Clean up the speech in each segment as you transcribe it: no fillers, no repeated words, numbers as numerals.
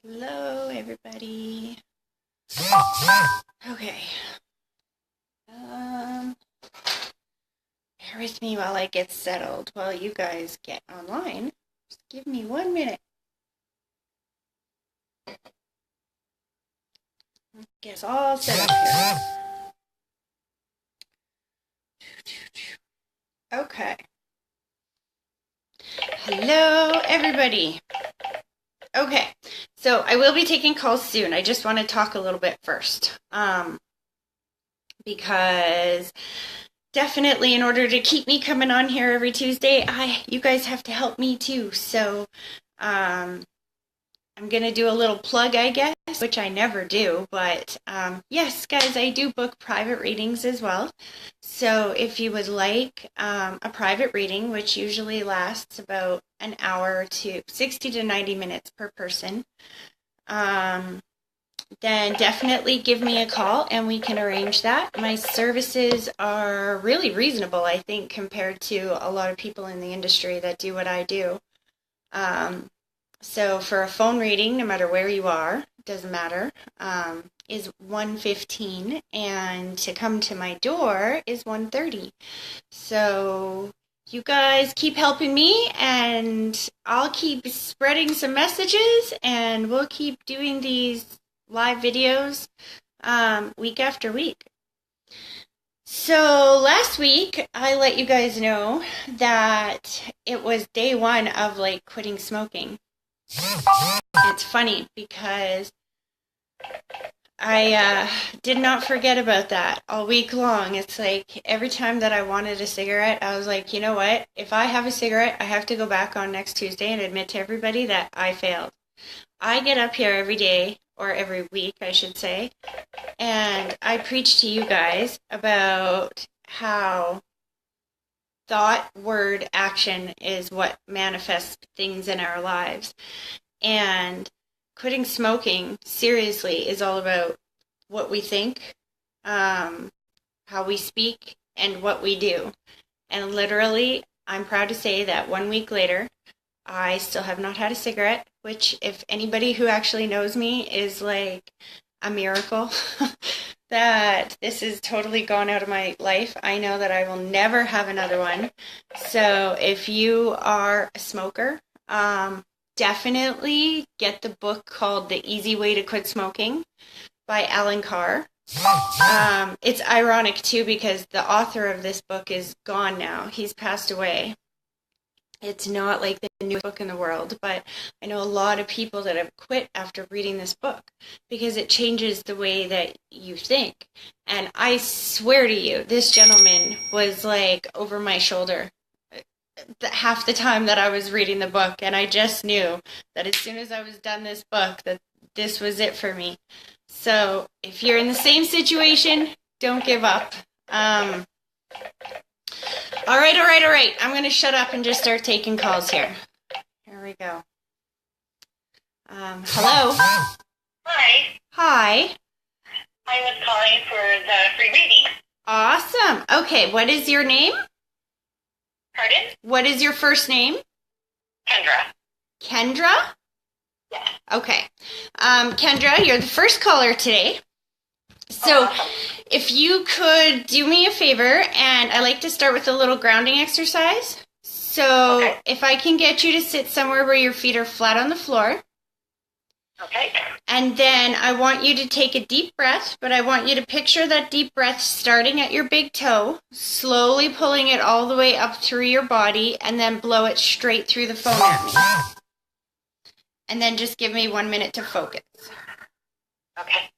Hello, everybody. Okay. Bear with me while I get settled, while you guys get online. Just give me 1 minute. Get us all set up here. Okay. Hello, everybody. Okay, so I will be taking calls soon. I just want to talk a little bit first. Because definitely in order to keep me coming on here every Tuesday, you guys have to help me too. So I'm going to do a little plug, I guess, which I never do. But yes, guys, I do book private readings as well. So if you would like a private reading, which usually lasts about an hour to 60 to 90 minutes per person, then definitely give me a call and we can arrange that. My services are really reasonable, I think, compared to a lot of people in the industry that do what I do. So for a phone reading, no matter where you are, doesn't matter, is $115, and to come to my door is $130. So you guys keep helping me, and I'll keep spreading some messages, and we'll keep doing these live videos week after week. So last week I let you guys know that it was day one of like quitting smoking. It's funny because I did not forget about that all week long. It's like every time that I wanted a cigarette, I was like, you know what? If I have a cigarette, I have to go back on next Tuesday and admit to everybody that I failed. I get up here every day, or every week, I should say, and I preach to you guys about how thought, word, action is what manifests things in our lives. And quitting smoking, seriously, is all about what we think, how we speak, and what we do. And literally, I'm proud to say that 1 week later, I still have not had a cigarette, which, if anybody who actually knows me, is like a miracle. That this is totally gone out of my life. I know that I will never have another one. So if you are a smoker, definitely get the book called The Easy Way to Quit Smoking by Alan Carr. It's ironic too because the author of this book is gone now. He's passed away. It's not like the newest book in the world, but I know a lot of people that have quit after reading this book because it changes the way that you think. And I swear to you, this gentleman was like over my shoulder half the time that I was reading the book, and I just knew that as soon as I was done this book that this was it for me. So if you're in the same situation, don't give up. All right. I'm going to shut up and just start taking calls here. Here we go. Hello? Hi. Hi. I was calling for the free reading. Awesome. Okay, what is your name? Pardon? What is your first name? Kendra. Kendra? Yes. Okay. Kendra, you're the first caller today. So if you could do me a favor, and I like to start with a little grounding exercise. So if I can get you to sit somewhere where your feet are flat on the floor. Okay. And then I want you to take a deep breath, but I want you to picture that deep breath starting at your big toe, slowly pulling it all the way up through your body, and then blow it straight through the phone at me. And then just give me 1 minute to focus. Okay.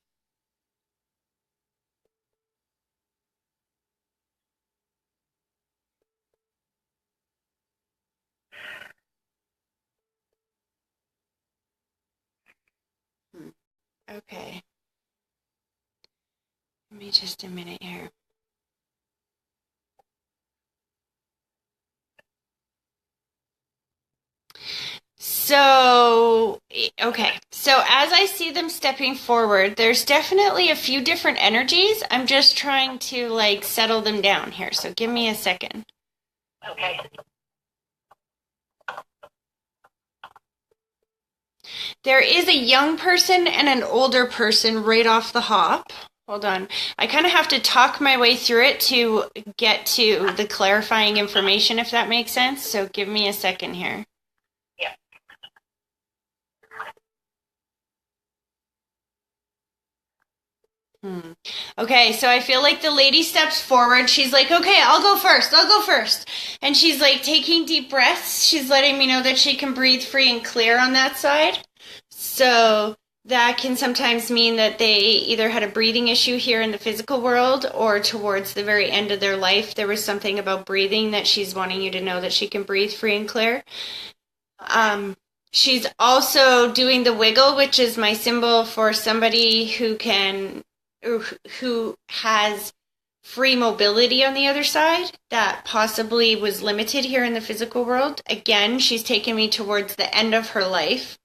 Okay. Give me just a minute here. So, okay. So as I see them stepping forward, there's definitely a few different energies. I'm just trying to like settle them down here. So give me a second. Okay. There is a young person and an older person right off the hop. Hold on. I kind of have to talk my way through it to get to the clarifying information, if that makes sense. So give me a second here. Yeah. Okay, so I feel like the lady steps forward. She's like, okay, I'll go first. I'll go first. And she's like taking deep breaths. She's letting me know that she can breathe free and clear on that side. So that can sometimes mean that they either had a breathing issue here in the physical world, or towards the very end of their life, there was something about breathing that she's wanting you to know that she can breathe free and clear. She's also doing the wiggle, which is my symbol for somebody who has free mobility on the other side that possibly was limited here in the physical world. Again, she's taken me towards the end of her life.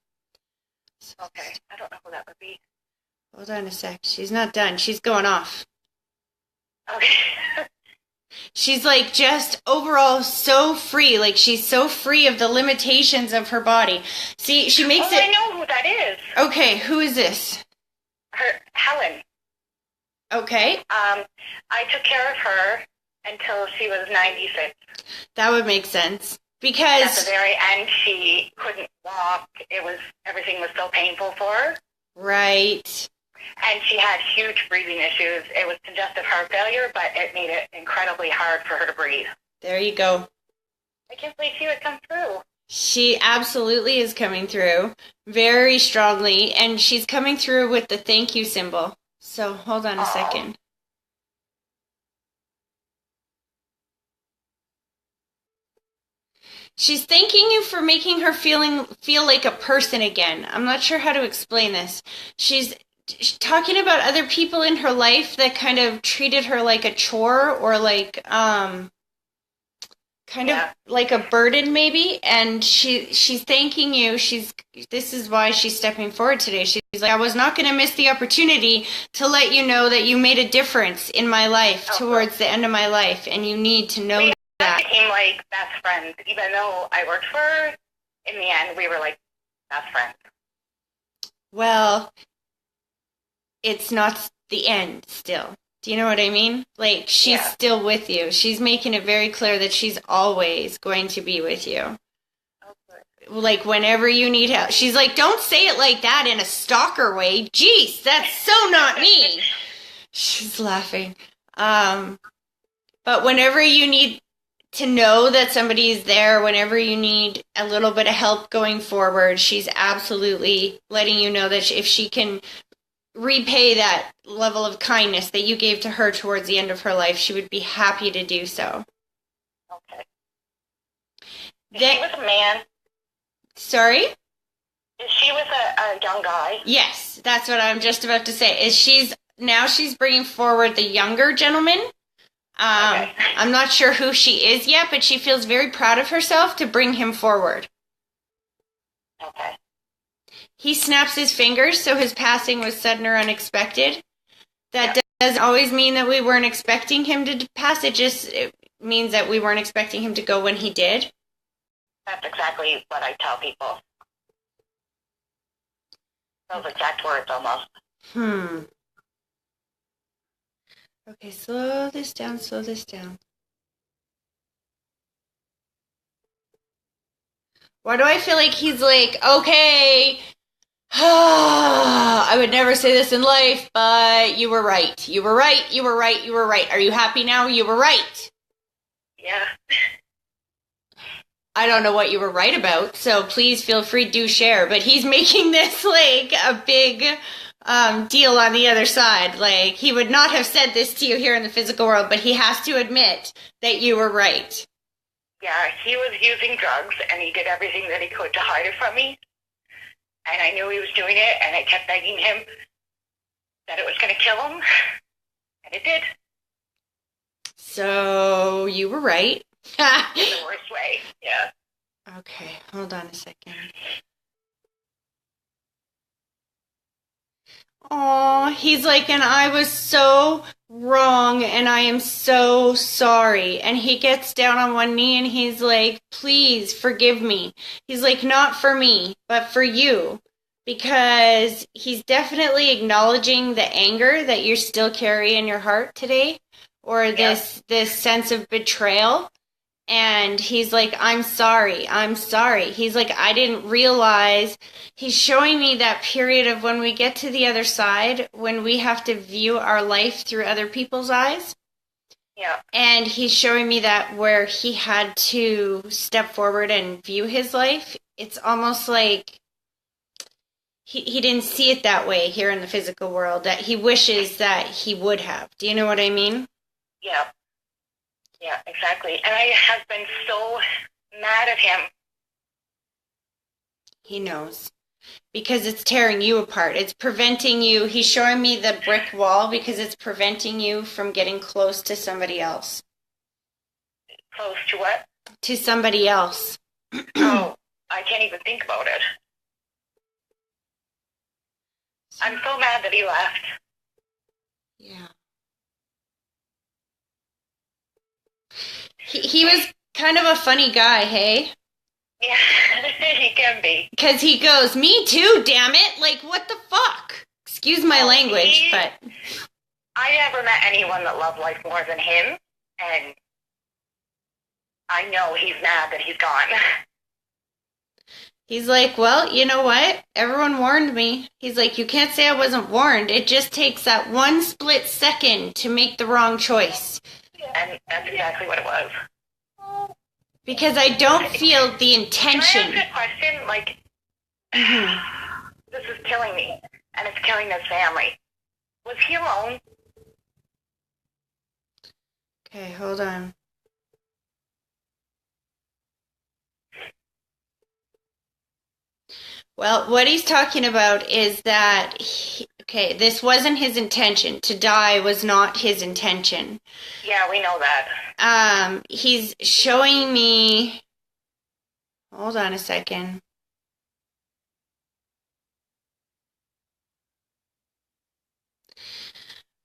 Okay. I don't know who that would be. Hold on a sec. She's not done. She's going off. Okay. She's like just overall so free. Like she's so free of the limitations of her body. See, she makes I know who that is. Okay, who is this? Helen. Okay. I took care of her until she was 96. That would make sense. At Because the very end, she couldn't walk. Everything was so painful for her. right. And she had huge breathing issues. It was congestive heart failure, but it made it incredibly hard for her to breathe. There you go. I can't believe she would come through. She absolutely is coming through very strongly, and she's coming through with the thank you symbol. So hold on a second. She's thanking you for making her feel like a person again. I'm not sure how to explain this. She's talking about other people in her life that kind of treated her like a chore, or like kind of like a burden maybe, and she's thanking you. This is why she's stepping forward today. She's like, I was not going to miss the opportunity to let you know that you made a difference in my life towards the end of my life, and you need to know We that. became like best friends. Even though I worked for her, in the end, we were like best friends. Well, it's not the end still. Do you know what I mean? Like, she's still with you. She's making it very clear that she's always going to be with you. Okay. Like, whenever you need help. She's like, don't say it like that in a stalker way. Jeez, that's so not me. She's laughing. But whenever you need to know that somebody is there, whenever you need a little bit of help going forward, she's absolutely letting you know that if she can repay that level of kindness that you gave to her towards the end of her life, she would be happy to do so. Okay. She was a man. Sorry? She was a young guy. Yes, that's what I'm just about to say. She's bringing forward the younger gentleman. Okay. I'm not sure who she is yet, but she feels very proud of herself to bring him forward. Okay. He snaps his fingers, so his passing was sudden or unexpected. That doesn't always mean that we weren't expecting him to pass. It means that we weren't expecting him to go when he did. That's exactly what I tell people. Those exact words almost. Okay, slow this down, slow this down. Why do I feel like he's like, okay, I would never say this in life, but you were right. You were right, you were right, you were right. Are you happy now? You were right. Yeah. I don't know what you were right about, so please feel free to share. But he's making this like a big deal on the other side. Like, he would not have said this to you here in the physical world, but he has to admit that you were right. Yeah, he was using drugs, and he did everything that he could to hide it from me. And I knew he was doing it, and I kept begging him that it was going to kill him. And it did. So, you were right. In the worst way, yeah. Okay, hold on a second. Aw, he's like, and I was so wrong, and I am so sorry. And he gets down on one knee, and he's like, please forgive me. He's like, not for me, but for you. because he's definitely acknowledging the anger that you still carry in your heart today, or this sense of betrayal. And he's like, I'm sorry, I'm sorry. He's like, I didn't realize. He's showing me that period of when we get to the other side, when we have to view our life through other people's eyes. Yeah. And he's showing me that where he had to step forward and view his life. It's almost like he didn't see it that way here in the physical world, that he wishes that he would have. Do you know what I mean? Yeah. Yeah, exactly. And I have been so mad at him. He knows. Because it's tearing you apart. It's preventing you. He's showing me the brick wall because it's preventing you from getting close to somebody else. Close to what? To somebody else. Oh, I can't even think about it. I'm so mad that he left. Yeah. He was kind of a funny guy, hey? Yeah, he can be. Because he goes, me too, damn it. Like, what the fuck? Excuse my language, but... I never met anyone that loved life more than him, and I know he's mad that he's gone. He's like, well, you know what? Everyone warned me. He's like, you can't say I wasn't warned. It just takes that one split second to make the wrong choice. And that's exactly what it was. Because I don't feel the intention. Can I ask a question? Like, this is killing me, and it's killing this family. Was he alone? Okay, hold on. Well, what he's talking about is that, this wasn't his intention. To die was not his intention. Yeah, we know that. He's showing me... Hold on a second.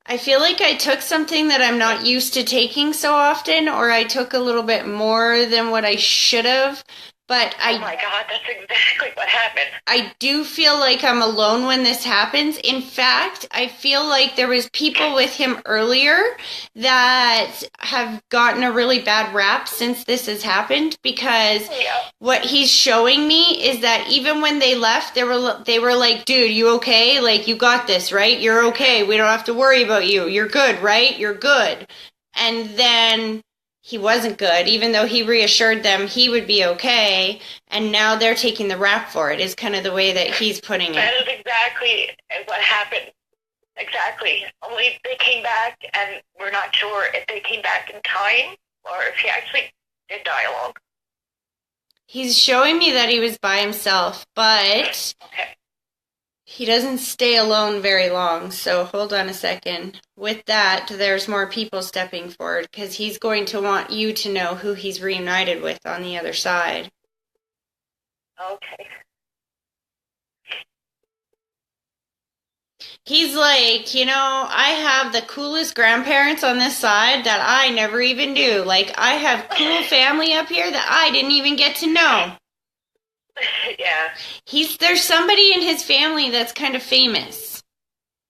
I feel like I took something that I'm not used to taking so often, or I took a little bit more than what I should have. But oh my God, that's exactly what happened. I do feel like I'm alone when this happens. In fact, I feel like there was people with him earlier that have gotten a really bad rap since this has happened, because what he's showing me is that even when they left, they were like, dude, you okay? Like, you got this, right? You're okay. We don't have to worry about you. You're good, right? You're good. And then he wasn't good, even though he reassured them he would be okay, and now they're taking the rap for it, is kind of the way that he's putting it. That is exactly what happened. Exactly. Only they came back, and we're not sure if they came back in time, or if he actually did die alone. He's showing me that he was by himself, but he doesn't stay alone very long, so hold on a second. With that, there's more people stepping forward, because he's going to want you to know who he's reunited with on the other side. Okay. He's like, I have the coolest grandparents on this side that I never even knew. Like, I have cool family up here that I didn't even get to know. Yeah. There's somebody in his family that's kind of famous.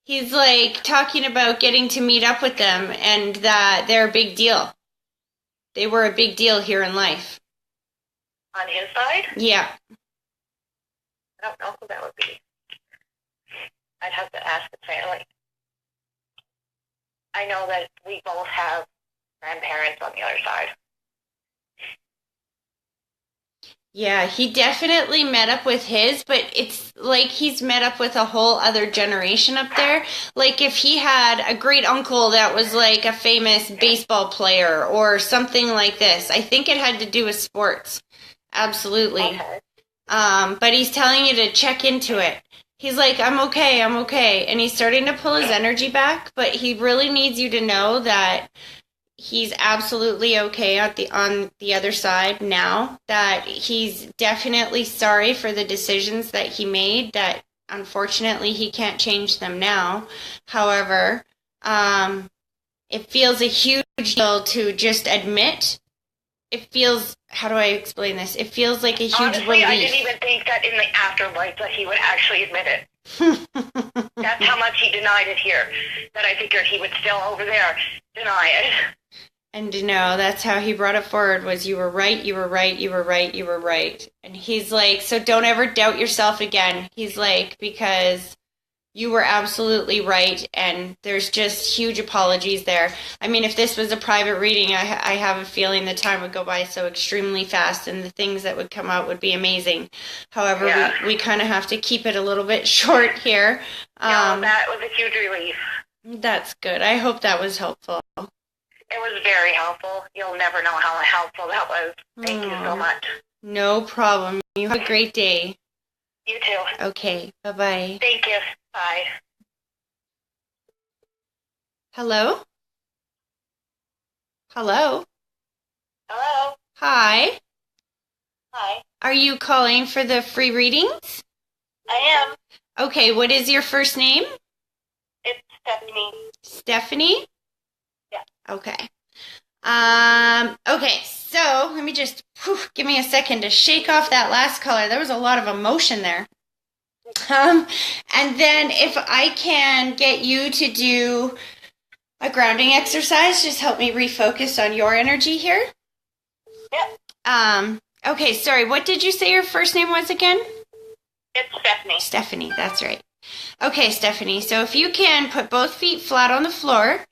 He's like talking about getting to meet up with them and that they're a big deal. They were a big deal here in life. On his side? Yeah. I don't know who that would be. I'd have to ask the family. I know that we both have grandparents on the other side. Yeah, he definitely met up with his, but it's like he's met up with a whole other generation up there. Like if he had a great uncle that was like a famous baseball player or something like this, I think it had to do with sports. Absolutely. Okay. But he's telling you to check into it. He's like, I'm okay. And he's starting to pull his energy back, but he really needs you to know that he's absolutely okay on the other side now, that he's definitely sorry for the decisions that he made, that unfortunately he can't change them now. However, it feels a huge deal to just admit it feels, how do I explain this? It feels like a huge Honestly, I didn't relief. even think that in the afterlife that he would actually admit it. That's how much he denied it here. That I figured he would still over there deny it. And that's how he brought it forward was you were right, you were right, you were right, you were right. And he's like, so don't ever doubt yourself again. He's like, because you were absolutely right, and there's just huge apologies there. I mean, if this was a private reading, I have a feeling the time would go by so extremely fast, and the things that would come out would be amazing. However, we kind of have to keep it a little bit short here. No, that was a huge relief. That's good. I hope that was helpful. It was very helpful. You'll never know how helpful that was. Thank you so much. No problem. You have a great day. You too. Okay, bye-bye. Thank you. Bye. Hello? Hello? Hello? Hi. Hi. Are you calling for the free readings? I am. Okay, what is your first name? It's Stephanie. Stephanie? Yeah. Okay. Okay, so let me just give me a second to shake off that last color. There was a lot of emotion there. And then if I can get you to do a grounding exercise, just help me refocus on your energy here. Yep. Okay, sorry, what did you say your first name was again? It's Stephanie. Stephanie, that's right. Okay, Stephanie, so if you can put both feet flat on the floor,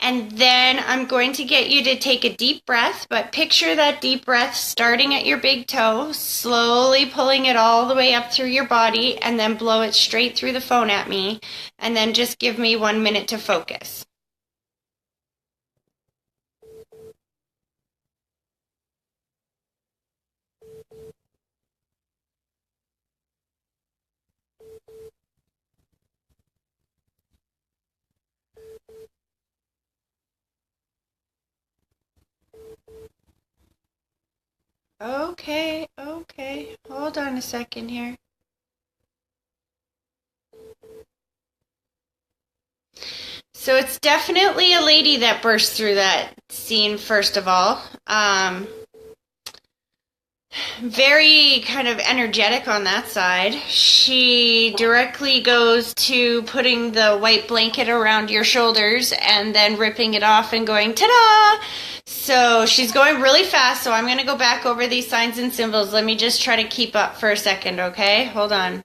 and then I'm going to get you to take a deep breath, but picture that deep breath starting at your big toe, slowly pulling it all the way up through your body, and then blow it straight through the phone at me, and then just give me 1 minute to focus. Okay. Hold on a second here. So it's definitely a lady that burst through that scene, first of all. Very kind of energetic on that side. She directly goes to putting the white blanket around your shoulders and then ripping it off and going, ta-da! So she's going really fast, so I'm going to go back over these signs and symbols. Let me just try to keep up for a second, okay? Hold on.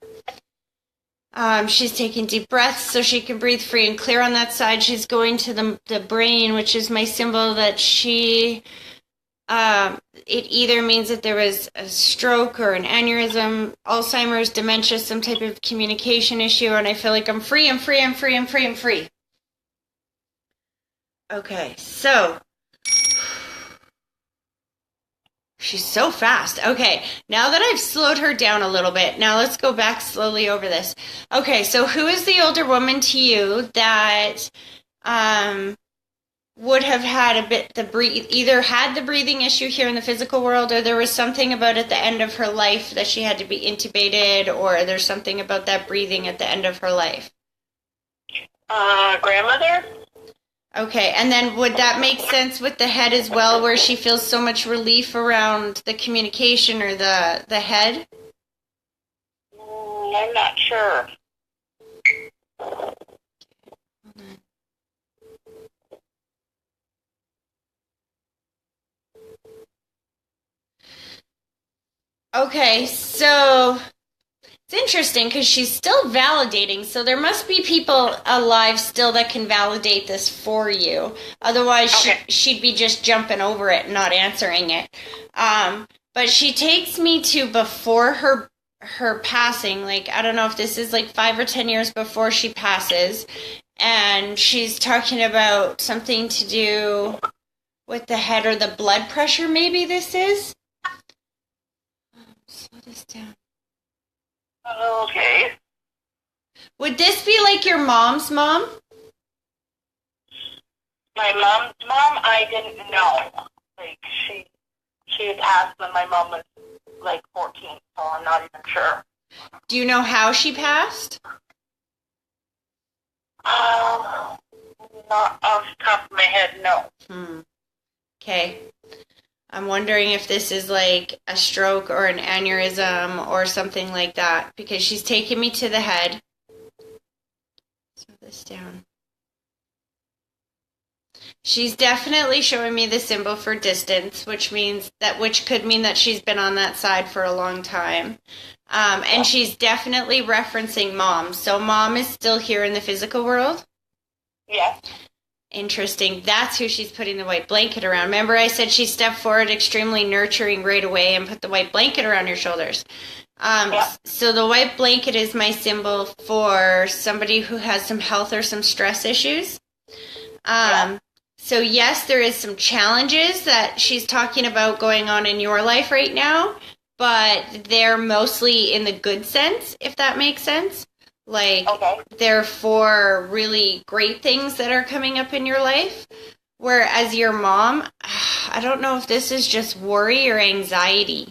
She's taking deep breaths so she can breathe free and clear on that side. She's going to the brain, which is my symbol that she... it either means that there was a stroke or an aneurysm, Alzheimer's, dementia, some type of communication issue, and I feel like I'm free. Okay, so she's so fast. Okay, now that I've slowed her down a little bit, now let's go back slowly over this. Okay, so who is the older woman to you that would have had either had the breathing issue here in the physical world, or there was something about at the end of her life that she had to be intubated, or there's something about that breathing at the end of her life? Grandmother? Okay, and then would that make sense with the head as well, where she feels so much relief around the communication or the head? I'm not sure. Okay, so it's interesting because she's still validating, so there must be people alive still that can validate this for you. Otherwise, okay. she'd be just jumping over it and not answering it. But she takes me to before her passing. Like, I don't know if this is like 5 or 10 years before she passes, and she's talking about something to do with the head or the blood pressure, maybe this is. Slow this down. Okay. Would this be like your mom's mom? My mom's mom, I didn't know. Like, she had passed when my mom was like 14, so I'm not even sure. Do you know how she passed? Not off the top of my head, no. Okay. I'm wondering if this is like a stroke or an aneurysm or something like that because she's taking me to the head. Slow this down. She's definitely showing me the symbol for distance, which could mean that she's been on that side for a long time. And she's definitely referencing mom. So mom is still here in the physical world. Yes. Interesting. That's who she's putting the white blanket around. Remember I said she stepped forward extremely nurturing right away and put the white blanket around your shoulders. So the white blanket is my symbol for somebody who has some health or some stress issues. So yes, there is some challenges that she's talking about going on in your life right now, but they're mostly in the good sense, if that makes sense. Like, they're for really great things that are coming up in your life. Whereas your mom, I don't know if this is just worry or anxiety,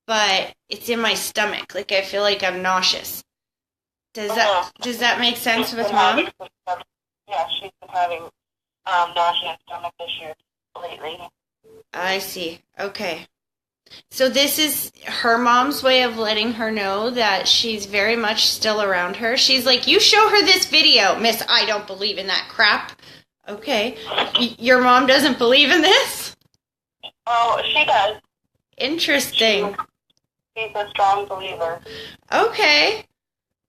but it's in my stomach. Like, I feel like I'm nauseous. Does that make sense with mom? Yeah, she's been having nausea and stomach issues lately. I see. Okay. So this is her mom's way of letting her know that she's very much still around her. She's like, you show her this video, Miss, I don't believe in that crap. Okay. Your mom doesn't believe in this? Oh, she does. Interesting. She's a strong believer. Okay.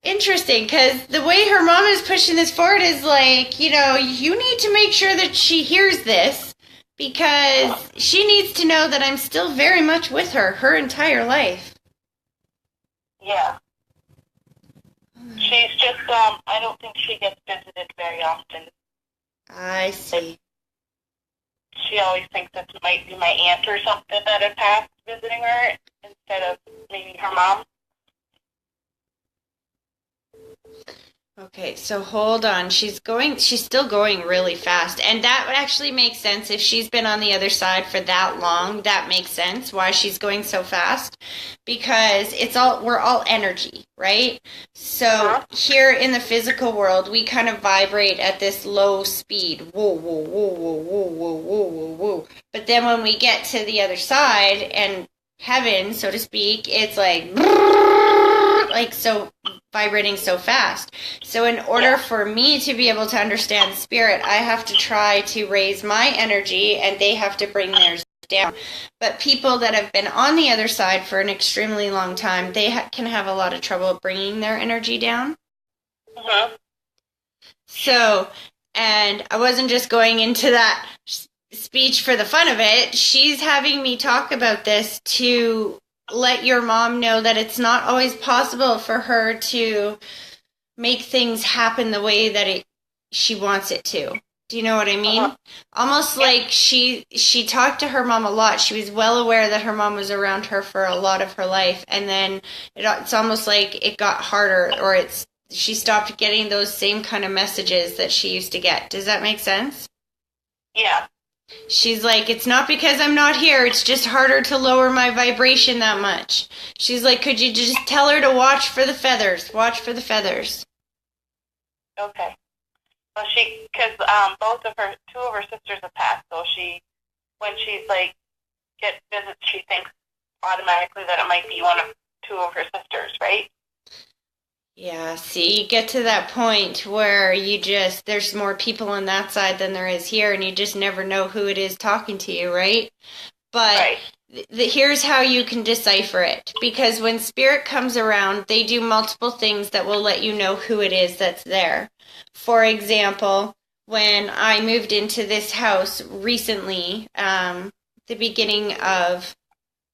Interesting, because the way her mom is pushing this forward is like, you need to make sure that she hears this. Because she needs to know that I'm still very much with her entire life. Yeah. She's just, I don't think she gets visited very often. I see. She always thinks it might be my aunt or something that had passed visiting her instead of maybe her mom. Okay, so hold on. She's still going really fast. And that would actually make sense if she's been on the other side for that long. That makes sense why she's going so fast. Because we're all energy, right? So here in the physical world, we kind of vibrate at this low speed. Whoa, whoa, whoa, whoa, whoa, whoa, whoa, whoa, whoa. But then when we get to the other side and heaven, so to speak, it's like so vibrating so fast. So in order for me to be able to understand spirit, I have to try to raise my energy and they have to bring theirs down. But people that have been on the other side for an extremely long time, they can have a lot of trouble bringing their energy down. So, and I wasn't just going into that speech for the fun of it. She's having me talk about this to let your mom know that it's not always possible for her to make things happen the way that she wants it to. Do you know what I mean? Almost like she talked to her mom a lot. She was well aware that her mom was around her for a lot of her life, and then it's almost like it got harder, or she stopped getting those same kind of messages that she used to get. Does that make sense? Yeah. She's like, it's not because I'm not here, it's just harder to lower my vibration that much. She's like, could you just tell her to watch for the feathers? Watch for the feathers. Okay. Well, because two of her sisters have passed, so when she's like, get visits, she thinks automatically that it might be two of her sisters, right? Yeah, see, you get to that point where there's more people on that side than there is here, and you just never know who it is talking to you, right? But here's how you can decipher it. Because when spirit comes around, they do multiple things that will let you know who it is that's there. For example, when I moved into this house recently, the beginning of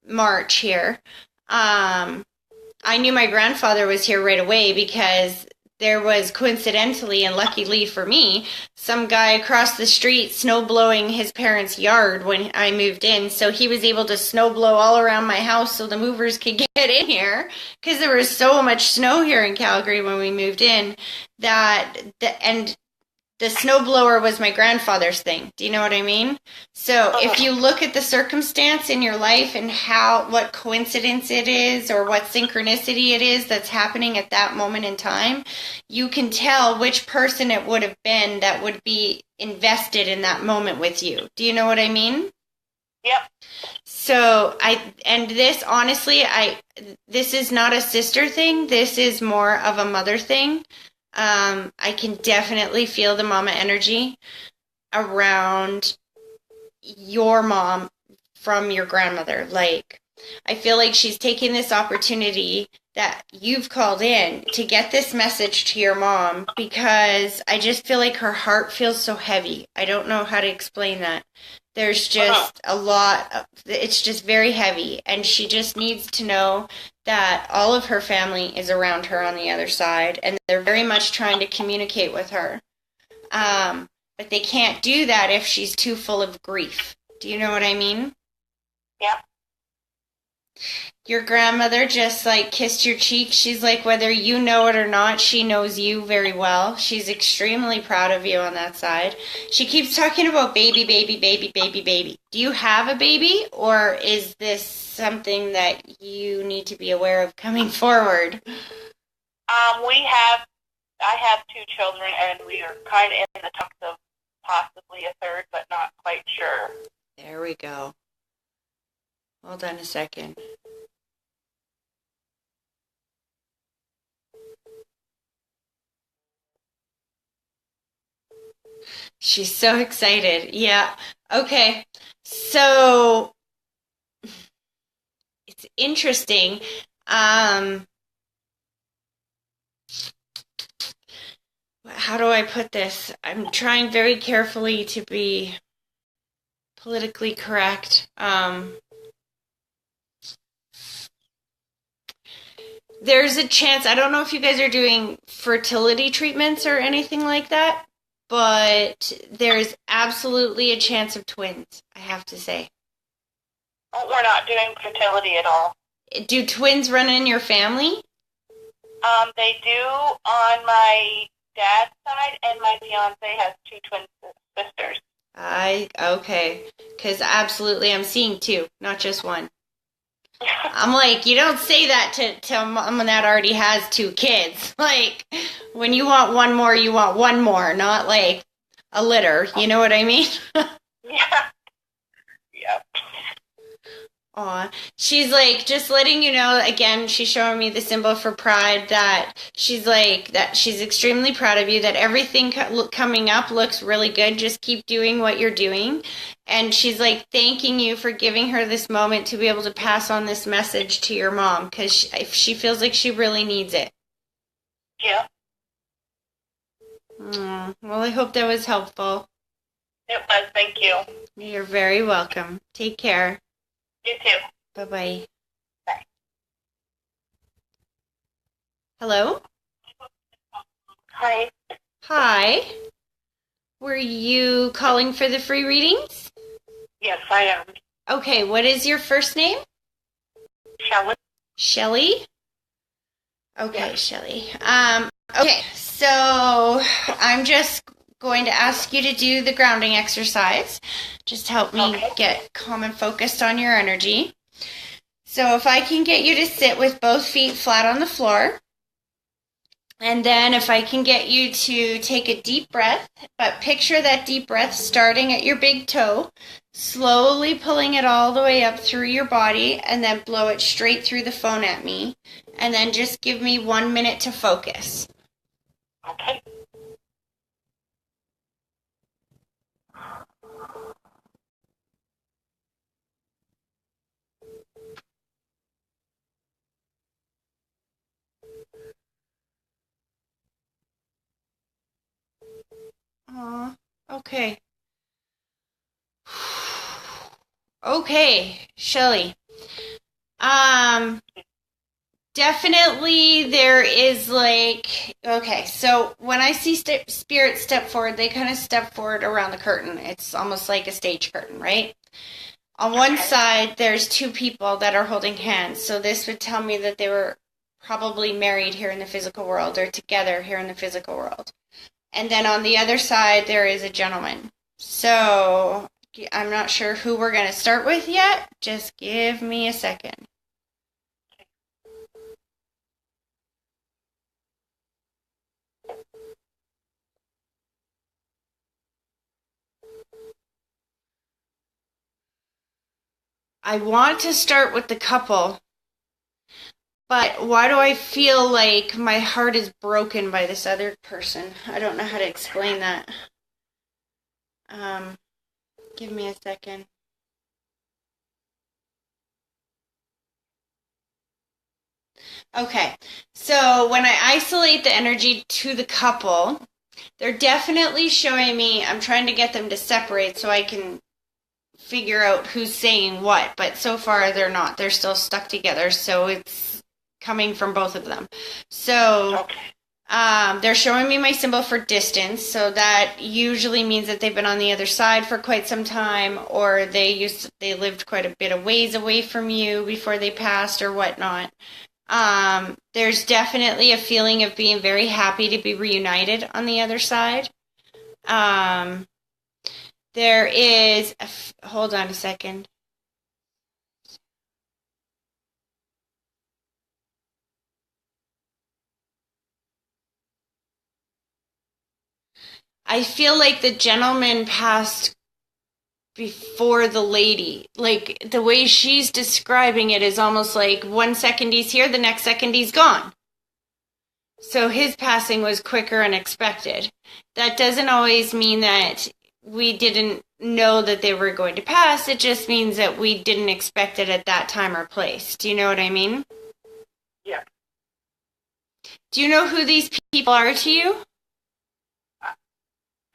March here, I knew my grandfather was here right away because there was coincidentally and luckily for me, some guy across the street snow blowing his parents' yard when I moved in. So he was able to snow blow all around my house so the movers could get in here because there was so much snow here in Calgary when we moved in and the snowblower was my grandfather's thing. Do you know what I mean? So if you look at the circumstance in your life and what coincidence it is or what synchronicity it is that's happening at that moment in time, you can tell which person it would have been that would be invested in that moment with you. Do you know what I mean? Yep. So and this honestly, this is not a sister thing. This is more of a mother thing. I can definitely feel the mama energy around your mom from your grandmother. Like, I feel like she's taking this opportunity that you've called in to get this message to your mom, because I just feel like her heart feels so heavy. I don't know how to explain that. There's just a lot of, it's just very heavy, and she just needs to know that all of her family is around her on the other side, and they're very much trying to communicate with her. But they can't do that if she's too full of grief. Do you know what I mean? Yep. Your grandmother just like kissed your cheek. She's like, whether you know it or not, she knows you very well. She's extremely proud of you on that side. She keeps talking about baby, baby, baby, baby, baby. Do you have a baby, or is this something that you need to be aware of coming forward? I have two children, and we are kind of in the talks of possibly a third, but not quite sure. There we go. Hold on a second. She's so excited. Yeah. Okay. So it's interesting. How do I put this? I'm trying very carefully to be politically correct. There's a chance, I don't know if you guys are doing fertility treatments or anything like that, but there's absolutely a chance of twins, I have to say. Oh, we're not doing fertility at all. Do twins run in your family? They do on my dad's side, and my fiance has two twin sisters. Okay, because absolutely I'm seeing two, not just one. I'm like, you don't say that to a mom that already has two kids. Like, when you want one more, you want one more, not like a litter. You know what I mean? Yeah. Yep. Aw. She's like, just letting you know, again, she's showing me the symbol for pride, that she's like, that she's extremely proud of you, that everything coming up looks really good. Just keep doing what you're doing. And she's like, thanking you for giving her this moment to be able to pass on this message to your mom, because she feels like she really needs it. Yeah. Well, I hope that was helpful. It was. Thank you. You're very welcome. Take care. You too. Bye-bye. Bye. Hello? Hi. Hi. Were you calling for the free readings? Yes, I am. Okay, what is your first name? Shelley. Shelly? Okay, Yes. Shelly. Okay, so I'm just going to ask you to do the grounding exercise. Just help me get calm and focused on your energy. So if I can get you to sit with both feet flat on the floor, and then if I can get you to take a deep breath, but picture that deep breath starting at your big toe, slowly pulling it all the way up through your body, and then blow it straight through the phone at me, and then just give me 1 minute to focus. Okay. Aw, okay. Okay, Shelly. Definitely there is like, okay, so when I see spirits step forward, they kind of step forward around the curtain. It's almost like a stage curtain, right? On one side, there's two people that are holding hands. So this would tell me that they were probably married here in the physical world, or together here in the physical world. And then on the other side, there is a gentleman. So I'm not sure who we're going to start with yet. Just give me a second. I want to start with the couple, but why do I feel like my heart is broken by this other person? I don't know how to explain that. Um, Give me a second. Okay, so when I isolate the energy to the couple, they're definitely showing me, I'm trying to get them to separate so I can figure out who's saying what, but so far they're not. They're still stuck together, so it's coming from both of them. So Okay. they're showing me my symbol for distance, so that usually means that they've been on the other side for quite some time, or they lived quite a bit of ways away from you before they passed or whatnot. There's definitely a feeling of being very happy to be reunited on the other side. Um, there is, hold on a second. I feel like the gentleman passed before the lady. Like the way she's describing it is almost like 1 second he's here, the next second he's gone. So his passing was quicker and expected. That doesn't always mean that we didn't know that they were going to pass. It just means that we didn't expect it at that time or place. Do you know what I mean? Yeah. Do you know who these people are to you?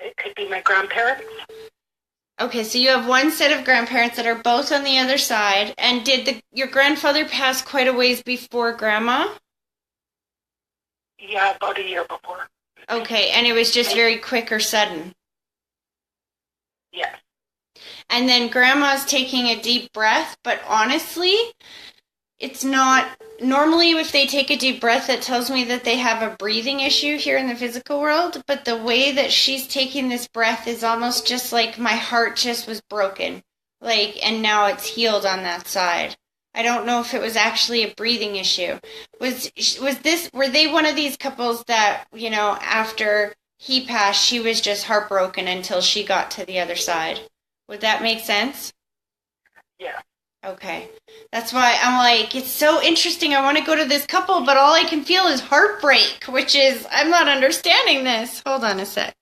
It could be my grandparents. Okay, so you have one set of grandparents that are both on the other side. And did your grandfather pass quite a ways before grandma? Yeah, about a year before. Okay, and it was just very quick or sudden. Yes. And then grandma's taking a deep breath, but honestly, it's not. Normally, if they take a deep breath, that tells me that they have a breathing issue here in the physical world. But the way that she's taking this breath is almost just like my heart just was broken. And now it's healed on that side. I don't know if it was actually a breathing issue. Were they one of these couples that, after he passed, she was just heartbroken until she got to the other side? Would that make sense? Yeah. Okay. That's why I'm like, it's so interesting. I want to go to this couple, but all I can feel is heartbreak, which is, I'm not understanding this. Hold on a sec.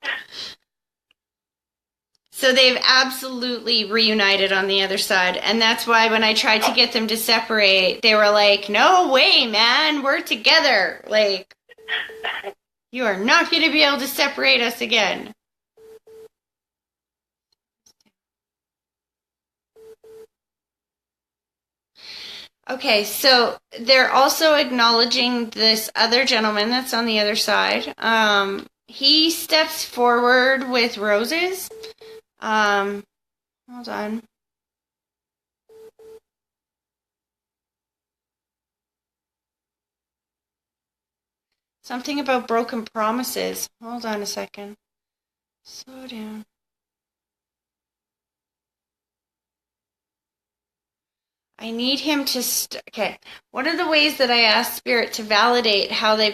So they've absolutely reunited on the other side. And that's why when I tried to get them to separate, they were like, no way, man, we're together. Like, you are not going to be able to separate us again. Okay, so they're also acknowledging this other gentleman that's on the other side. He steps forward with roses. Hold on. Something about broken promises. Hold on a second. Slow down. I need him to okay. One of the ways that I ask Spirit to validate how they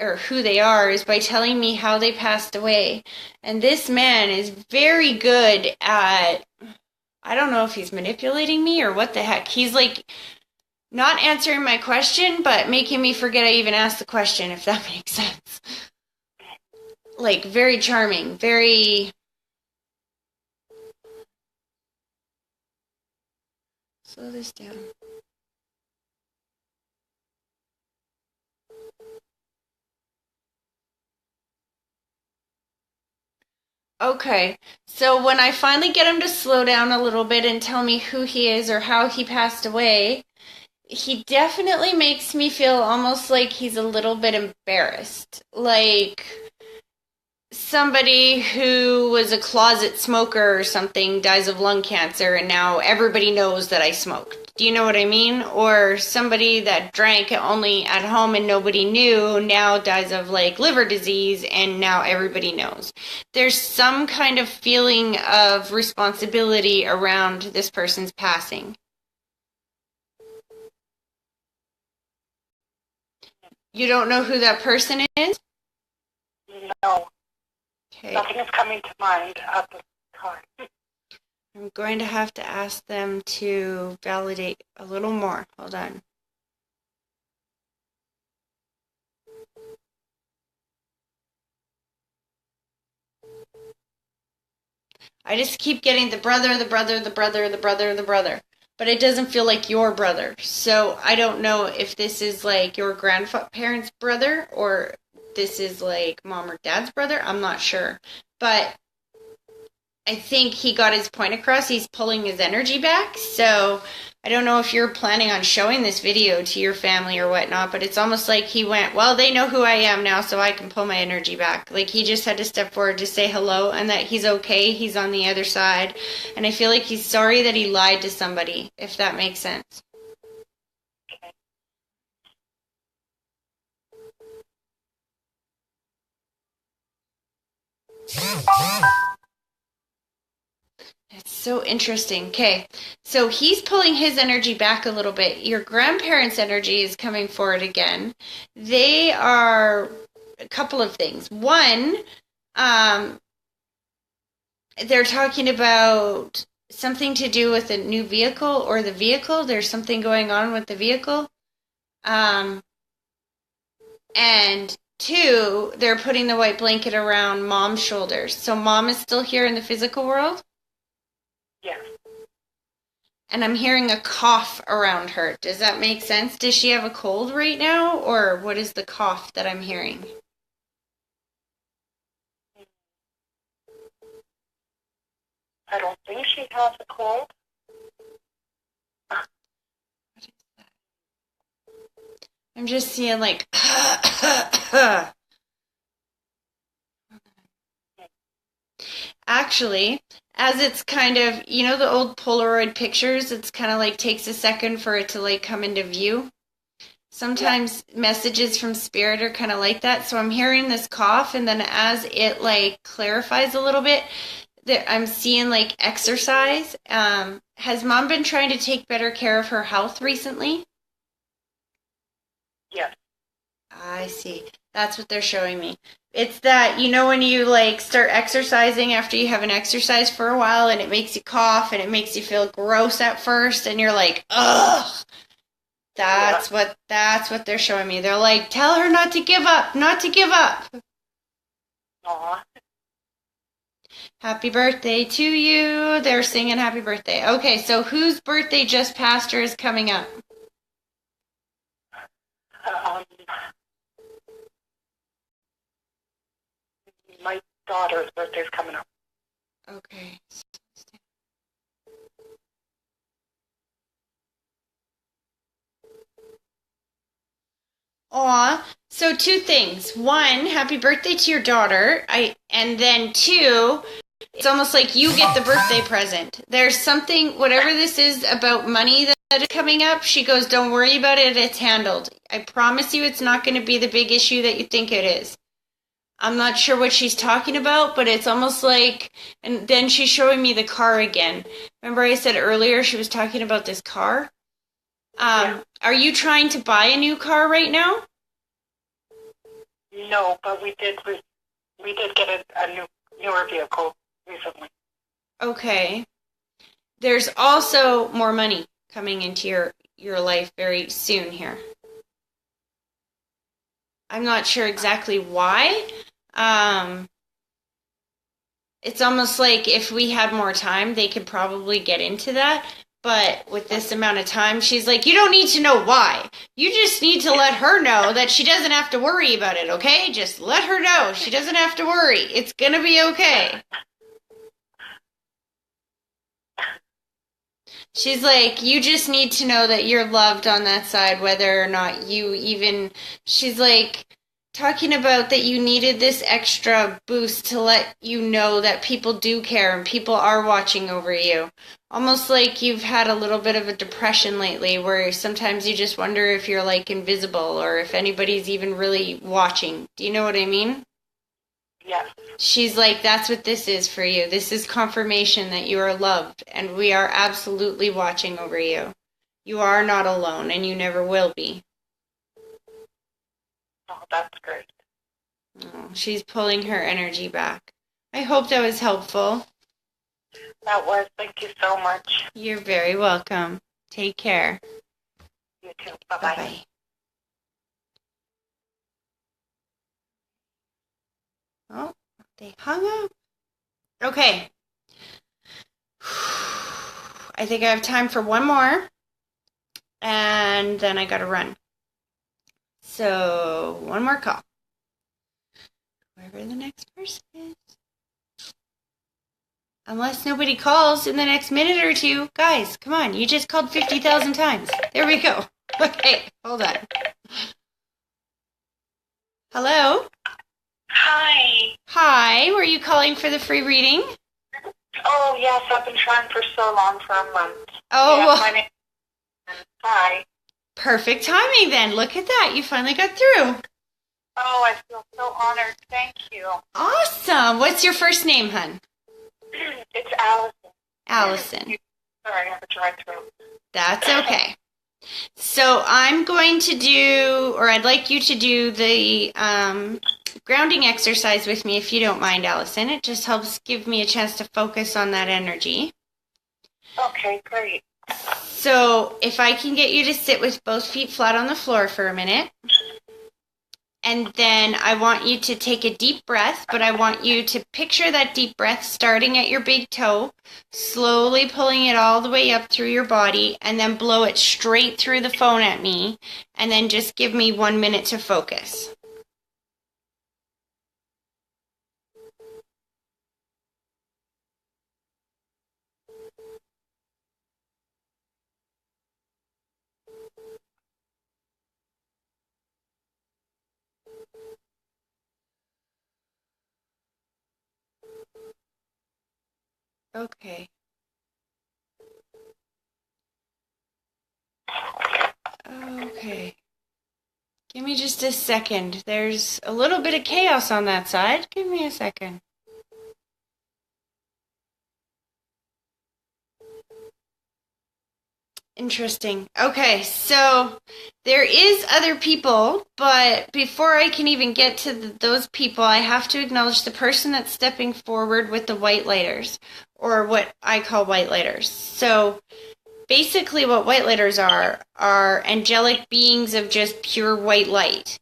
or who they are is by telling me how they passed away. And this man is very good at, I don't know if he's manipulating me or what the heck. He's like not answering my question, but making me forget I even asked the question, if that makes sense. Like very charming, very. Slow this down. Okay, so when I finally get him to slow down a little bit and tell me who he is or how he passed away, he definitely makes me feel almost like he's a little bit embarrassed. Like somebody who was a closet smoker or something dies of lung cancer and now everybody knows that I smoked. Do you know what I mean? Or somebody that drank only at home and nobody knew now dies of liver disease and now everybody knows. There's some kind of feeling of responsibility around this person's passing. You don't know who that person is? No. Okay. Nothing is coming to mind at this time. I'm going to have to ask them to validate a little more. Hold on. I just keep getting the brother, the brother, the brother, the brother, the brother. But it doesn't feel like your brother. So I don't know if this is like your grandparents' brother or this is like mom or dad's brother. I'm not sure. But I think he got his point across. He's pulling his energy back. So I don't know if you're planning on showing this video to your family or whatnot, but it's almost like he went, well, they know who I am now, so I can pull my energy back. Like he just had to step forward to say hello and that he's okay. He's on the other side. And I feel like he's sorry that he lied to somebody, if that makes sense. It's so interesting. Okay, so he's pulling his energy back a little bit. Your grandparents' energy is coming forward again. They are a couple of things. One, um, they're talking about something to do with a new vehicle or the vehicle. There's something going on with the vehicle. Um, and two, they're putting the white blanket around mom's shoulders. So mom is still here in the physical world. Yes. And I'm hearing a cough around her. Does that make sense? Does she have a cold right now? Or what is the cough that I'm hearing? I don't think she has a cold. What is that? I'm just seeing like actually, as it's kind of, you know, the old Polaroid pictures, it's kind of like takes a second for it to like come into view. Sometimes messages from spirit are kind of like that. So I'm hearing this cough, and then as it like clarifies a little bit, I'm seeing like exercise. Has mom been trying to take better care of her health recently? Yes. I see. That's what they're showing me. It's that, you know, when you like start exercising after you haven't exercised for a while and it makes you cough and it makes you feel gross at first and you're like, ugh. That's what they're showing me. They're like, tell her not to give up, not to give up. Aw. Happy birthday to you. They're singing happy birthday. Okay, so whose birthday just passed or is coming up? Um, my daughter's birthday's coming up. Okay. Aw. So two things. One, happy birthday to your daughter. And then two, it's almost like you get the birthday present. There's something, whatever this is about money that is coming up, she goes, don't worry about it, it's handled. I promise you it's not going to be the big issue that you think it is. I'm not sure what she's talking about, but it's almost like, and then she's showing me the car again. Remember I said earlier she was talking about this car? Are you trying to buy a new car right now? No, but we did get a newer vehicle recently. Okay. There's also more money coming into your life very soon here. I'm not sure exactly why. It's almost like if we had more time, they could probably get into that. But with this amount of time, she's like, you don't need to know why. You just need to let her know that she doesn't have to worry about it, okay? Just let her know. She doesn't have to worry. It's going to be okay. She's like, you just need to know that you're loved on that side, whether or not you even. She's like, talking about that you needed this extra boost to let you know that people do care and people are watching over you. Almost like you've had a little bit of a depression lately where sometimes you just wonder if you're like invisible or if anybody's even really watching. Do you know what I mean? Yes. She's like, that's what this is for you. This is confirmation that you are loved and we are absolutely watching over you. You are not alone and you never will be. Oh, that's great. Oh, she's pulling her energy back. I hope that was helpful. That was. Thank you so much. You're very welcome. Take care. You too. Bye-bye. Bye-bye. Oh, they hung up. Okay. I think I have time for one more, and then I gotta run. So, one more call. Whoever the next person is. Unless nobody calls in the next minute or two. Guys, come on. You just called 50,000 times. There we go. Okay, hold on. Hello? Hi. Hi, were you calling for the free reading? Oh, yes, I've been trying for so long, for a month. Oh, Yeah, well, my name. Hi. perfect timing then. Look at that. You finally got through. Oh, I feel so honored. Thank you. Awesome. What's your first name, hun? It's Allison. Allison. Sorry, I have a dry throat. That's okay. So I'm going to do, or I'd like you to do the grounding exercise with me if you don't mind, Allison. It just helps give me a chance to focus on that energy. Okay, great. So if I can get you to sit with both feet flat on the floor for a minute. And then I want you to take a deep breath, but I want you to picture that deep breath starting at your big toe, slowly pulling it all the way up through your body, and then blow it straight through the phone at me, and then just give me 1 minute to focus. Okay. Okay. Give me just a second. There's a little bit of chaos on that side. Give me a second. Interesting. Okay, so there is other people, but before I can even get to those people, I have to acknowledge the person that's stepping forward with the white lighters, or what I call white lighters. So basically what white lighters are angelic beings of just pure white light.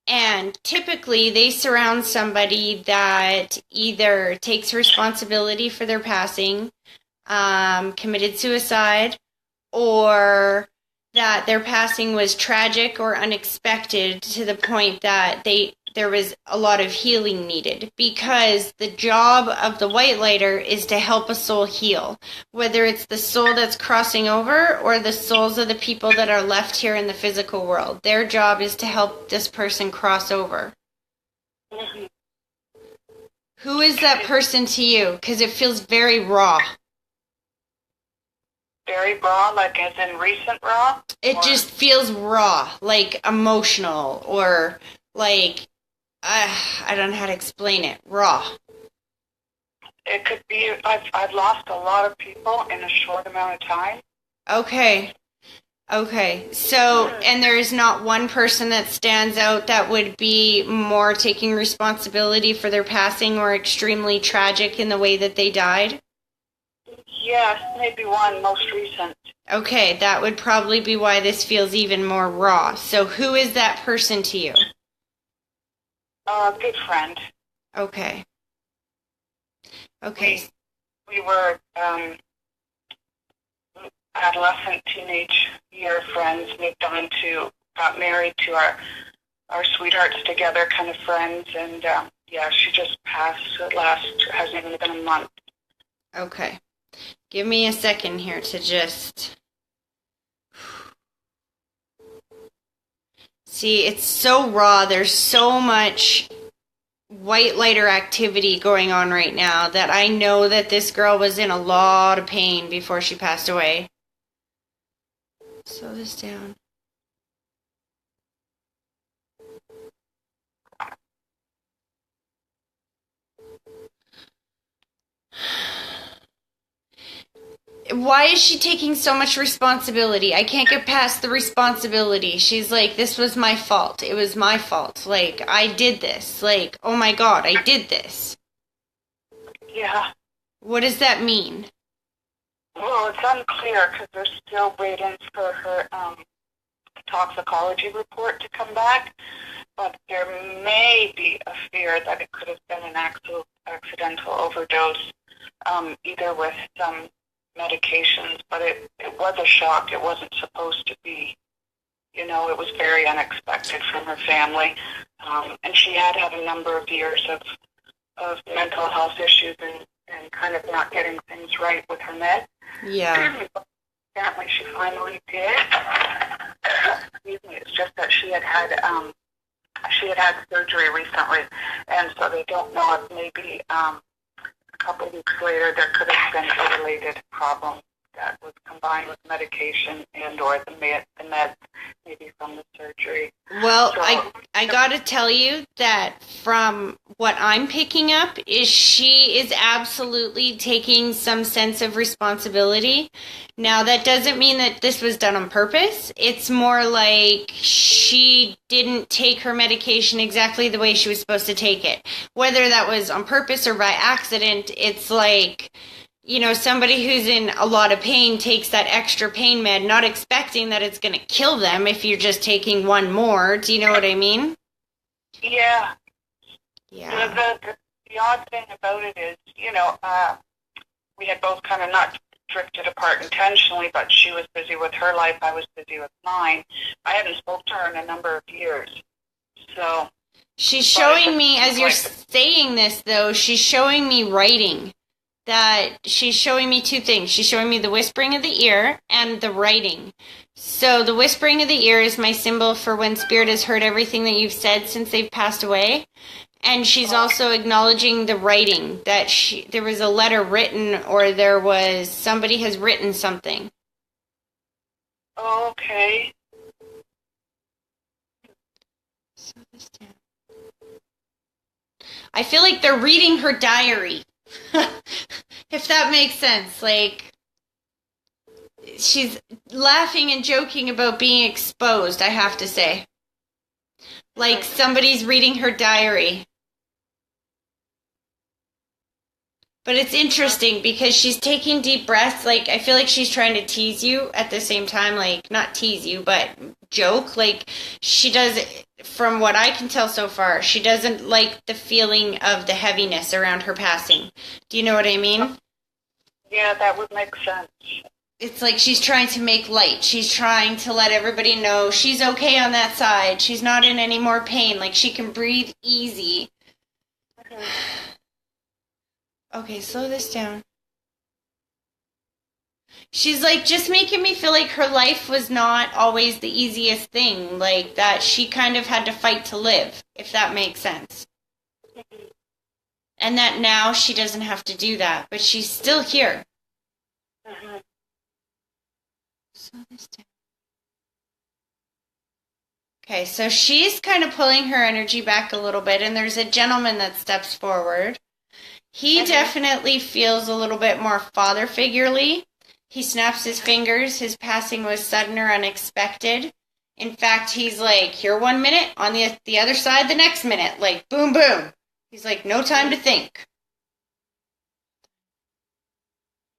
And typically they surround somebody that either takes responsibility for their passing, committed suicide, or that their passing was tragic or unexpected to the point that there was a lot of healing needed, because the job of the white lighter is to help a soul heal, whether it's the soul that's crossing over or the souls of the people that are left here in the physical world. Their job is to help this person cross over. Mm-hmm. Who is that person to you? Because it feels very raw. Very raw, like as in recent raw? It just feels raw, like emotional, or like, I don't know how to explain it. Raw. It could be, I've lost a lot of people in a short amount of time. Okay. So, and there is not one person that stands out that would be more taking responsibility for their passing or extremely tragic in the way that they died? Yes, maybe one, most recent. Okay, that would probably be why this feels even more raw. So who is that person to you? Good friend. Okay. We were adolescent, teenage year friends, got married to our sweethearts together kind of friends, and she just passed. Hasn't even been a month. Okay. Give me a second here to just... See, it's so raw. There's so much white lighter activity going on right now that I know that this girl was in a lot of pain before she passed away. Slow this down. Why is she taking so much responsibility? I can't get past the responsibility. She's like, this was my fault. It was my fault. Like, I did this. Like, oh my God, I did this. Yeah. What does that mean? Well, it's unclear because they're still waiting for her toxicology report to come back. But there may be a fear that it could have been an accidental overdose, either with some medications, but it was a shock. It wasn't supposed to be. You know, it was very unexpected from her family. And she had a number of years of mental health issues and kind of not getting things right with her meds. Yeah. Apparently she finally did. Excuse me. It's just that she had had surgery recently, and so they don't know if maybe a couple of weeks later there could have been a related problem that was combined with medication and or the meds, maybe from the surgery. Well, So, I gotta tell you that from what I'm picking up is she is absolutely taking some sense of responsibility. Now, that doesn't mean that this was done on purpose. It's more like she didn't take her medication exactly the way she was supposed to take it. Whether that was on purpose or by accident, it's like, you know, somebody who's in a lot of pain takes that extra pain med, not expecting that it's going to kill them if you're just taking one more. Do you know what I mean? yeah. Yeah. The odd thing about it is, you know, we had both kind of not drifted apart intentionally, but she was busy with her life, I was busy with mine. I hadn't spoken to her in a number of years. So She's showing me, as you're saying this, though, she's showing me writing. That she's showing me two things. She's showing me the whispering of the ear and the writing. So the whispering of the ear is my symbol for when spirit has heard everything that you've said since they've passed away. And she's also acknowledging the writing, that there was a letter written, or there was somebody has written something. okay. I feel like they're reading her diary. If that makes sense. Like, she's laughing and joking about being exposed, I have to say. Like somebody's reading her diary. But it's interesting because she's taking deep breaths. Like, I feel like she's trying to tease you at the same time. Like, not tease you, but joke. Like, she does, from what I can tell so far, she doesn't like the feeling of the heaviness around her passing. Do you know what I mean? Yeah, that would make sense. It's like she's trying to make light. She's trying to let everybody know she's okay on that side. She's not in any more pain. Like, she can breathe easy. Mm-hmm. Okay, slow this down. She's like just making me feel like her life was not always the easiest thing. Like that she kind of had to fight to live, if that makes sense. And that now she doesn't have to do that, but she's still here. Mm-hmm. Slow this down. Okay, so she's kind of pulling her energy back a little bit, and there's a gentleman that steps forward. He definitely feels a little bit more father figurely. He snaps his fingers. His passing was sudden or unexpected. In fact, he's like, here 1 minute, on the other side the next minute. Like, boom, boom. He's like, no time to think.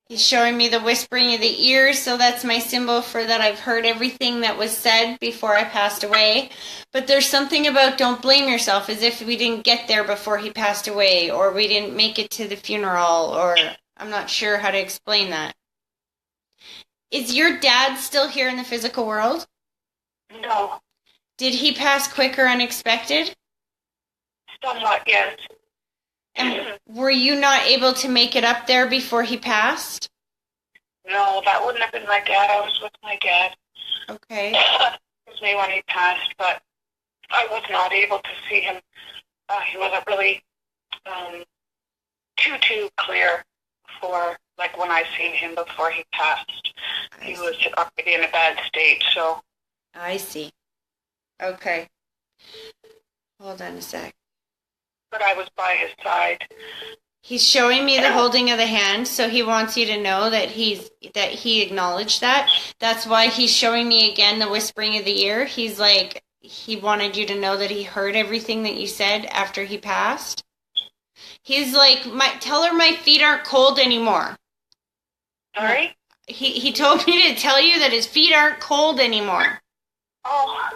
He's showing me the whispering of the ears, so that's my symbol for that I've heard everything that was said before I passed away. But there's something about don't blame yourself, as if we didn't get there before he passed away, or we didn't make it to the funeral, or I'm not sure how to explain that. Is your dad still here in the physical world? No, Did he pass quick or unexpected? somewhat, yes. And were you not able to make it up there before he passed? No, that wouldn't have been my dad. I was with my dad. Okay. It was me when he passed, but I was not able to see him. He wasn't really too clear for, like, when I seen him before he passed. He was already in a bad state, so. I see. Okay. Hold on a sec. But I was by his side. He's showing me the holding of the hand, so he wants you to know that he acknowledged that. That's why he's showing me again the whispering of the ear. He's like, he wanted you to know that he heard everything that you said after he passed. He's like, tell her my feet aren't cold anymore. Sorry? He told me to tell you that his feet aren't cold anymore. Oh,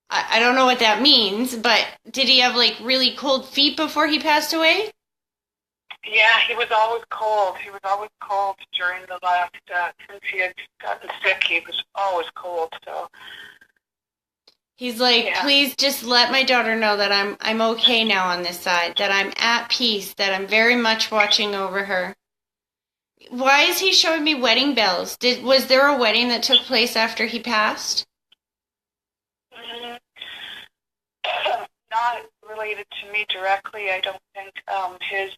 I don't know what that means, but did he have like really cold feet before he passed away? yeah, he was always cold. He was always cold during the last, since he had gotten sick, he was always cold, so. He's like, Yeah. please just let my daughter know that I'm okay now on this side, that I'm at peace, that I'm very much watching over her. Why is he showing me wedding bells? Was there a wedding that took place after he passed? Mhm. Not related to me directly, I don't think. His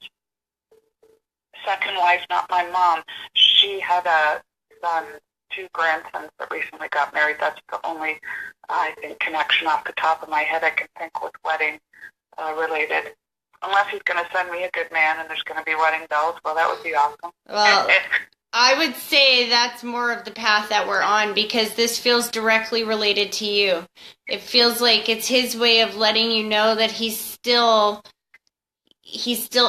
second wife, not my mom, she had a son, two grandsons that recently got married. That's the only, I think, connection off the top of my head I can think with wedding related. Unless he's going to send me a good man and there's going to be wedding bells, well, that would be awesome. Well, I would say that's more of the path that we're on because this feels directly related to you. It feels like it's his way of letting you know that he's still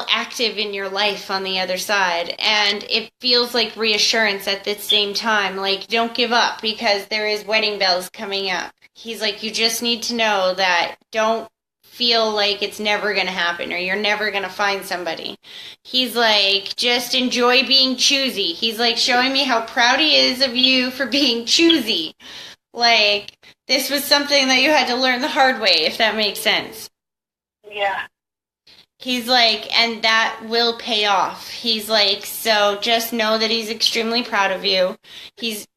active in your life on the other side, and it feels like reassurance at the same time, like don't give up because there is wedding bells coming up. He's like, you just need to know that don't feel like it's never going to happen or you're never going to find somebody. He's like, just enjoy being choosy. He's like showing me how proud he is of you for being choosy. Like, this was something that you had to learn the hard way, if that makes sense. Yeah. He's like, and that will pay off. He's like, so just know that he's extremely proud of you. He's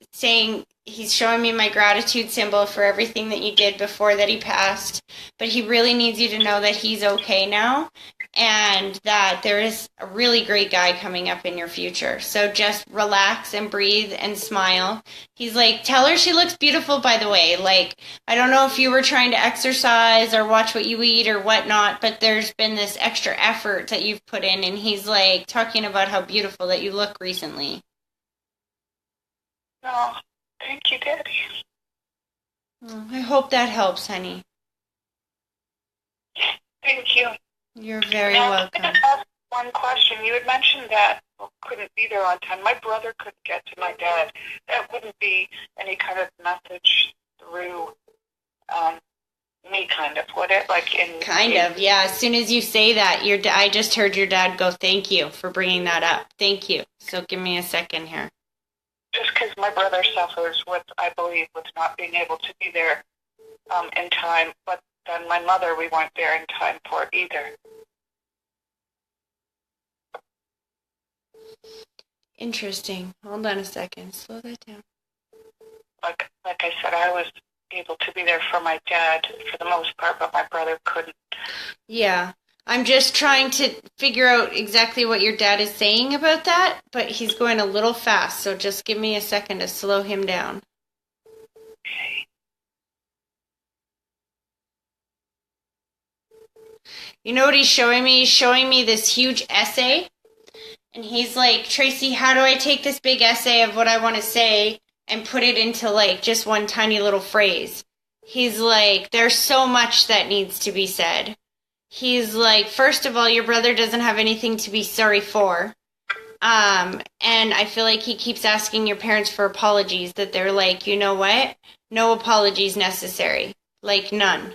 showing me my gratitude symbol for everything that you did before that he passed. But he really needs you to know that he's okay now and that there is a really great guy coming up in your future. So just relax and breathe and smile. He's like, tell her she looks beautiful, by the way. Like, I don't know if you were trying to exercise or watch what you eat or whatnot, but there's been this extra effort that you've put in. And he's like talking about how beautiful that you look recently. Oh, thank you, Daddy. Oh, I hope that helps, honey. Thank you. You're very Now, welcome. I'm going to ask one question. You had mentioned that couldn't be there on time. My brother couldn't get to my dad. That wouldn't be any kind of message through me, kind of, would it? Like Yeah. As soon as you say that, I just heard your dad go, thank you for bringing that up. Thank you. So give me a second here. Just because my brother suffers with, I believe, with not being able to be there in time, but then my mother, we weren't there in time for either. Interesting. Hold on a second. Slow that down. Like I said, I was able to be there for my dad for the most part, but my brother couldn't. Yeah. I'm just trying to figure out exactly what your dad is saying about that, but he's going a little fast, so just give me a second to slow him down. Okay. You know what he's showing me? He's showing me this huge essay, and he's like, Tracy, how do I take this big essay of what I want to say and put it into like just one tiny little phrase? He's like, there's so much that needs to be said. He's like, first of all, your brother doesn't have anything to be sorry for. And I feel like he keeps asking your parents for apologies, that they're like, you know what? No apologies necessary. Like, none.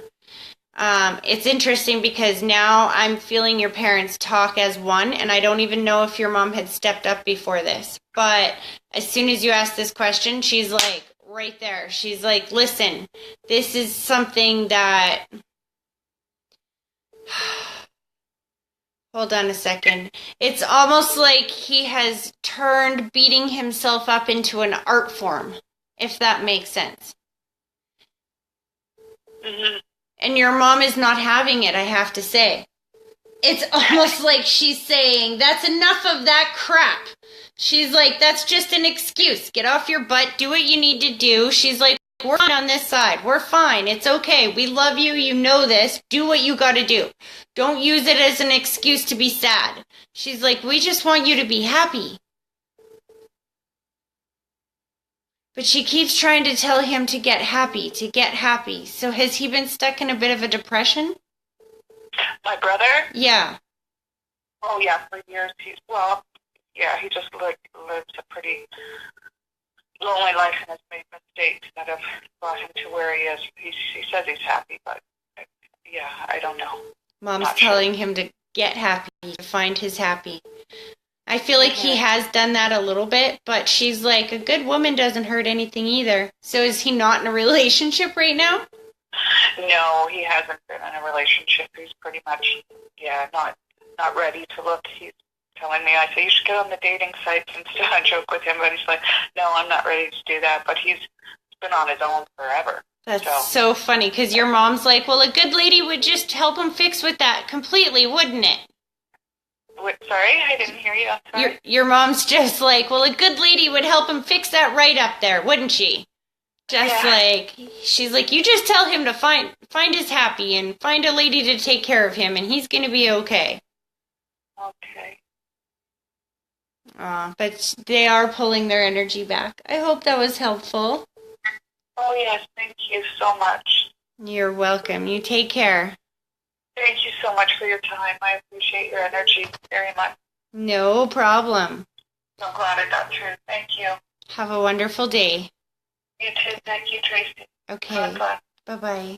It's interesting because now I'm feeling your parents talk as one, and I don't even know if your mom had stepped up before this. But as soon as you ask this question, she's like, right there. She's like, listen, this is something that... Hold on a second. It's almost like he has turned beating himself up into an art form, if that makes sense. Mm-hmm. And your mom is not having it, I have to say. It's almost like she's saying, that's enough of that crap. She's like, that's just an excuse. Get off your butt, do what you need to do. She's like, we're fine on this side. We're fine. It's okay. We love you. You know this. Do what you got to do. Don't use it as an excuse to be sad. She's like, we just want you to be happy. But she keeps trying to tell him to get happy, to get happy. So has he been stuck in a bit of a depression? My brother? Yeah. Oh yeah, for years he just lives a pretty lonely life and has made mistakes that have brought him to where he is. He says he's happy, but yeah, I don't know. Mom's Not telling sure. him to get happy, to find his happy. I feel like he Mm-hmm. has done that a little bit, but she's like, a good woman doesn't hurt anything either. So is he not in a relationship right now? No, he hasn't been in a relationship. He's pretty much, not ready to look. He's telling me, I say, you should get on the dating sites and stuff. I joke with him, but he's like, no, I'm not ready to do that. But he's been on his own forever. That's So, so funny because your mom's like, well, a good lady would just help him fix with that completely, wouldn't it? sorry, I didn't hear you. I'm sorry. Your mom's just like, well, a good lady would help him fix that right up there, wouldn't she? Just Yeah. like she's like, you just tell him to find his happy and find a lady to take care of him, and he's gonna be okay. Okay. But they are pulling their energy back. I hope that was helpful. Oh, yes, thank you so much. You're welcome. You take care. Thank you so much for your time. I appreciate your energy very much. No problem. So glad I got through. Thank you. Have a wonderful day. You too. Thank you, Tracy. Okay. God bless. Bye-bye.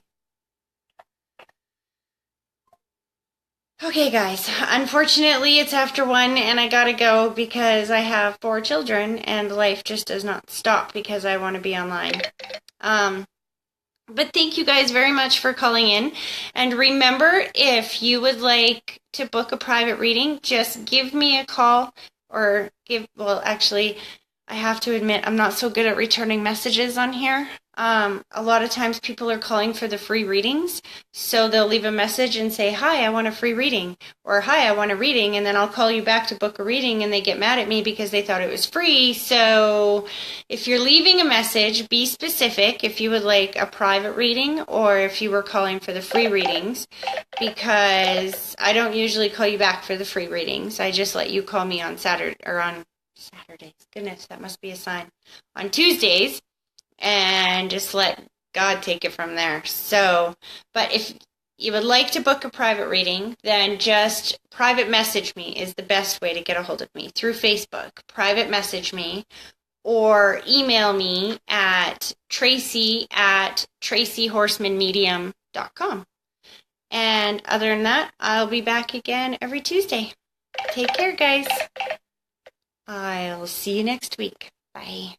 Okay, guys. Unfortunately, it's after 1 and I gotta go because I have 4 children and life just does not stop because I want to be online. But thank you guys very much for calling in. And remember, if you would like to book a private reading, just give me a call or actually, I have to admit, I'm not so good at returning messages on here. A lot of times people are calling for the free readings, so they'll leave a message and say, hi, I want a free reading, or hi, I want a reading, and then I'll call you back to book a reading, and they get mad at me because they thought it was free. So if you're leaving a message, be specific if you would like a private reading or if you were calling for the free readings, because I don't usually call you back for the free readings. I just let you call me on Saturdays. Goodness, that must be a sign. On Tuesdays, and just let God take it from there. So, but if you would like to book a private reading, then just private message me is the best way to get a hold of me through Facebook. Private message me or email me at tracy@tracyhorsemanmedium.com. And other than that, I'll be back again every Tuesday. Take care, guys. I'll see you next week. Bye.